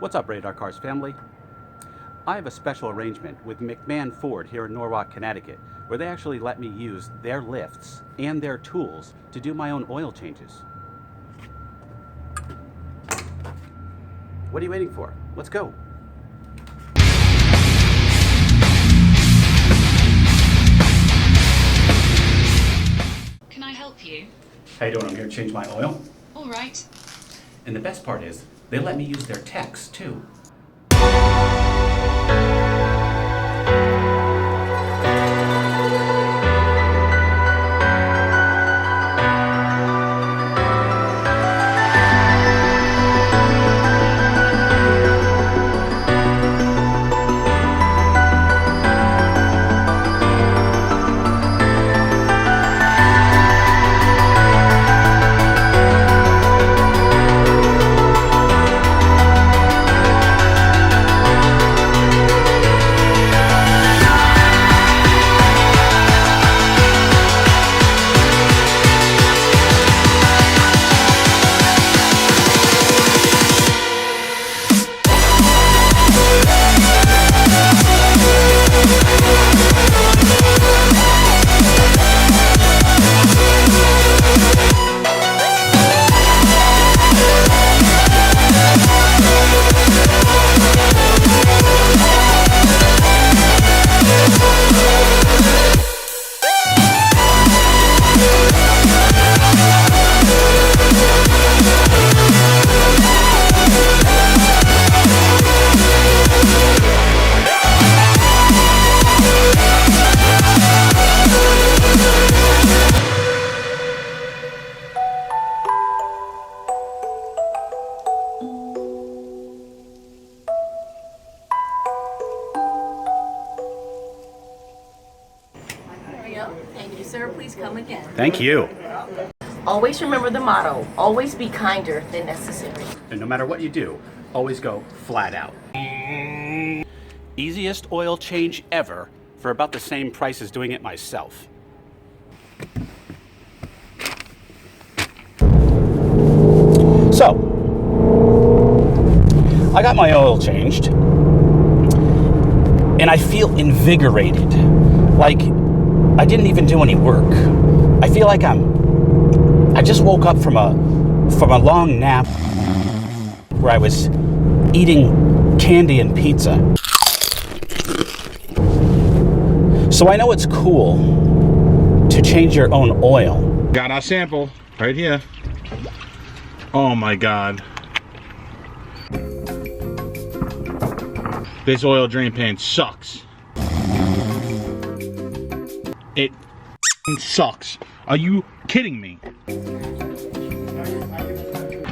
What's up, Radar Cars family? I have a special arrangement with McMahon Ford here in Norwalk, Connecticut, where they actually let me use their lifts and their tools to do my own oil changes. What are you waiting for? Let's go. Can I help you? How you doing? I'm here to change my oil. All right. And the best part is, they let me use their techs too. Thank you, sir. Please come again. Thank you. Always remember the motto, always be kinder than necessary. And no matter what you do, always go flat out. Easiest oil change ever for about the same price as doing it myself. So, I got my oil changed, and I feel invigorated. Like, I didn't even do any work. I feel like I just woke up from a long nap where I was eating candy and pizza. So I know it's cool to change your own oil. Got our sample right here. Oh my God. This oil drain pan sucks. It sucks. Are you kidding me?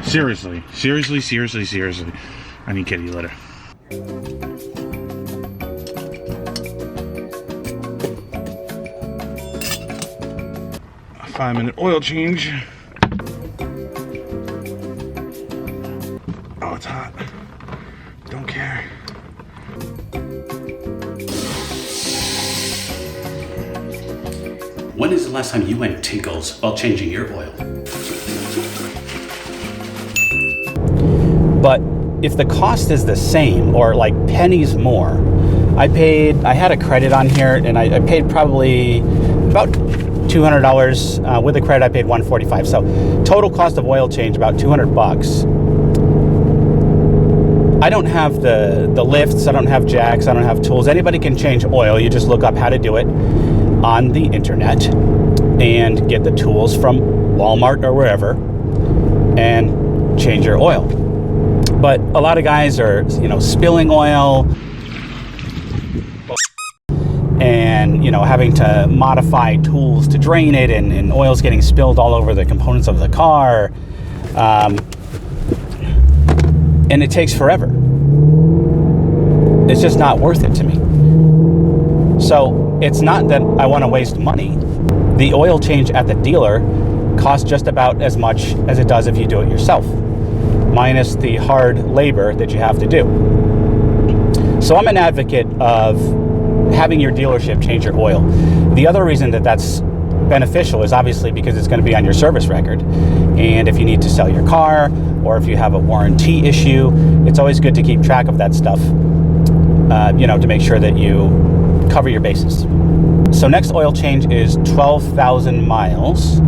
Seriously. I need kitty litter. A 5-minute oil change. Oh, it's hot. Don't care. When is the last time you went tinkles while changing your oil? But if the cost is the same or like pennies more, I had a credit on here and I paid probably about $200. With the credit I paid $145. So total cost of oil change about $200. I don't have the lifts, I don't have jacks, I don't have tools. Anybody can change oil. You just look up how to do it on the internet and get the tools from Walmart or wherever and change your oil. But a lot of guys are, spilling oil and, having to modify tools to drain it and oil's getting spilled all over the components of the car. And it takes forever. It's just not worth it to me. So it's not that I want to waste money. The oil change at the dealer costs just about as much as it does if you do it yourself, minus the hard labor that you have to do. So I'm an advocate of having your dealership change your oil. The other reason that that's beneficial is obviously because it's going to be on your service record. And if you need to sell your car, or if you have a warranty issue, it's always good to keep track of that stuff, to make sure that you cover your bases. So next oil change is 12,000 miles.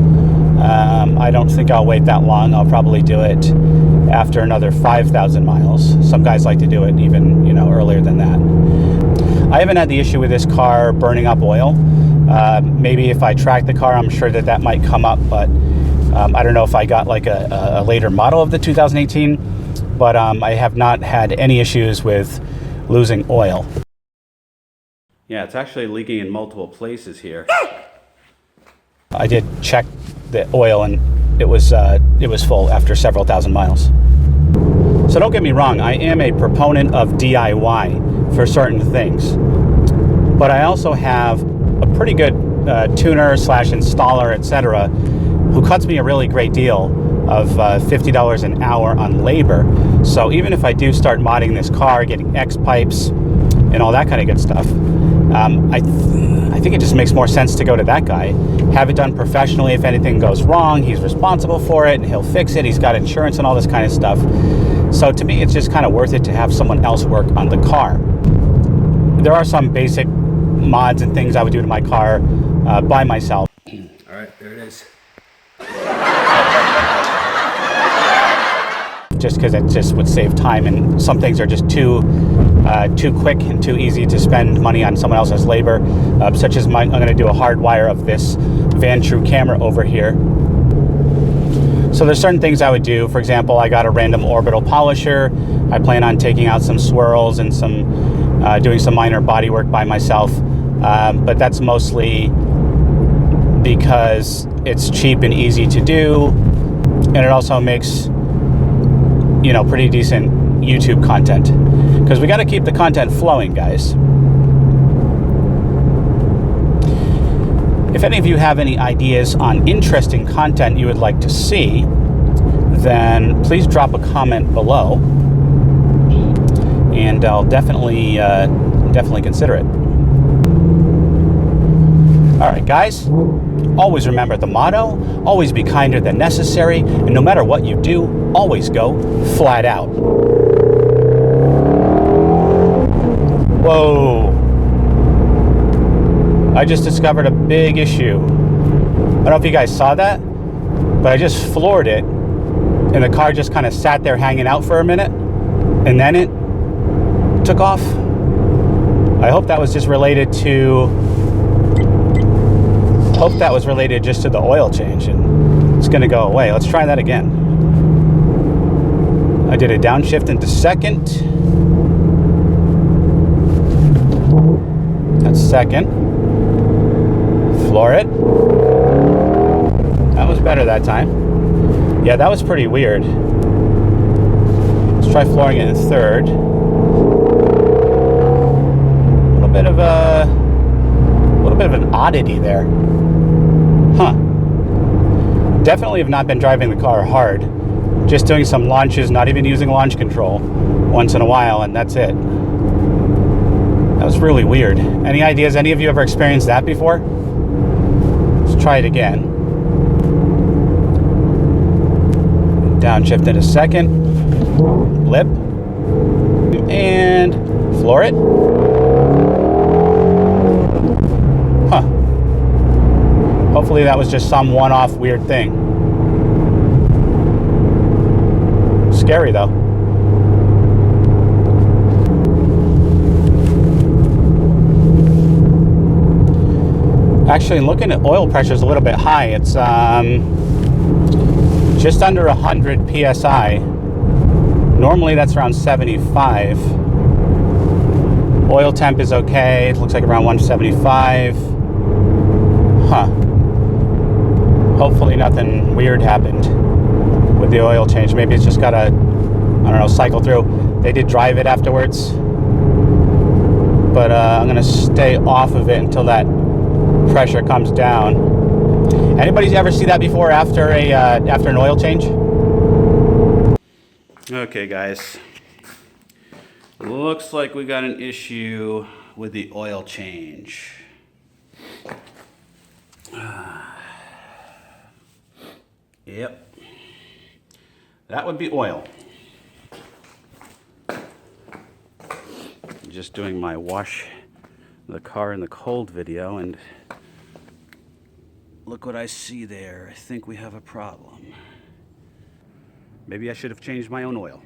I don't think I'll wait that long. I'll probably do it after another 5,000 miles. Some guys like to do it even, earlier than that. I haven't had the issue with this car burning up oil. Maybe if I track the car, I'm sure that might come up, but I don't know if I got like a later model of the 2018, but I have not had any issues with losing oil. Yeah, it's actually leaking in multiple places here. I did check the oil and it was full after several thousand miles. So don't get me wrong, I am a proponent of DIY for certain things, but I also have a pretty good tuner / installer, etc., who cuts me a really great deal of $50 an hour on labor. So even if I do start modding this car, getting X pipes and all that kind of good stuff, I think it just makes more sense to go to that guy, have it done professionally. If anything goes wrong, he's responsible for it and he'll fix it. He's got insurance and all this kind of stuff. So to me, it's just kind of worth it to have someone else work on the car. There are some basic mods and things I would do to my car by myself. All right, there it is. Just because it just would save time, and some things are just too quick and too easy to spend money on someone else's labor, such as I'm going to do a hard wire of this Van True camera over here. So there's certain things I would do. For example, I got a random orbital polisher. I plan on taking out some swirls and doing some minor body work by myself, but that's mostly because it's cheap and easy to do, and it also makes pretty decent YouTube content, because we got to keep the content flowing, guys. If any of you have any ideas on interesting content you would like to see, then please drop a comment below, and I'll definitely consider it. All right, guys, always remember the motto: always be kinder than necessary, and no matter what you do, always go flat out. Whoa. I just discovered a big issue. I don't know if you guys saw that, but I just floored it, and the car just kind of sat there hanging out for a minute, and then it took off. I hope that was just related to... just to the oil change, and it's going to go away. Let's try that again. I did a downshift into second. That's second. Floor it. That was better that time. Yeah, that was pretty weird. Let's try flooring it in third. A little bit of an oddity there. Huh. Definitely have not been driving the car hard. Just doing some launches, not even using launch control once in a while, and that's it. That was really weird. Any ideas? Any of you ever experienced that before? Let's try it again. Downshift in a second. Blip. And floor it. Huh. Hopefully that was just some one-off weird thing. Scary though. Actually, looking at oil pressure is a little bit high. It's just under 100 psi. Normally that's around 75. Oil temp is okay. It looks like around 175. Huh. Hopefully nothing weird happened with the oil change. Maybe it's just got to, cycle through. They did drive it afterwards, but I'm gonna stay off of it until that pressure comes down. Anybody ever see that before after an oil change? Okay, guys. Looks like we got an issue with the oil change. Yep. That would be oil. Just doing my wash the car in the cold video, and look what I see there. I think we have a problem. Maybe I should have changed my own oil.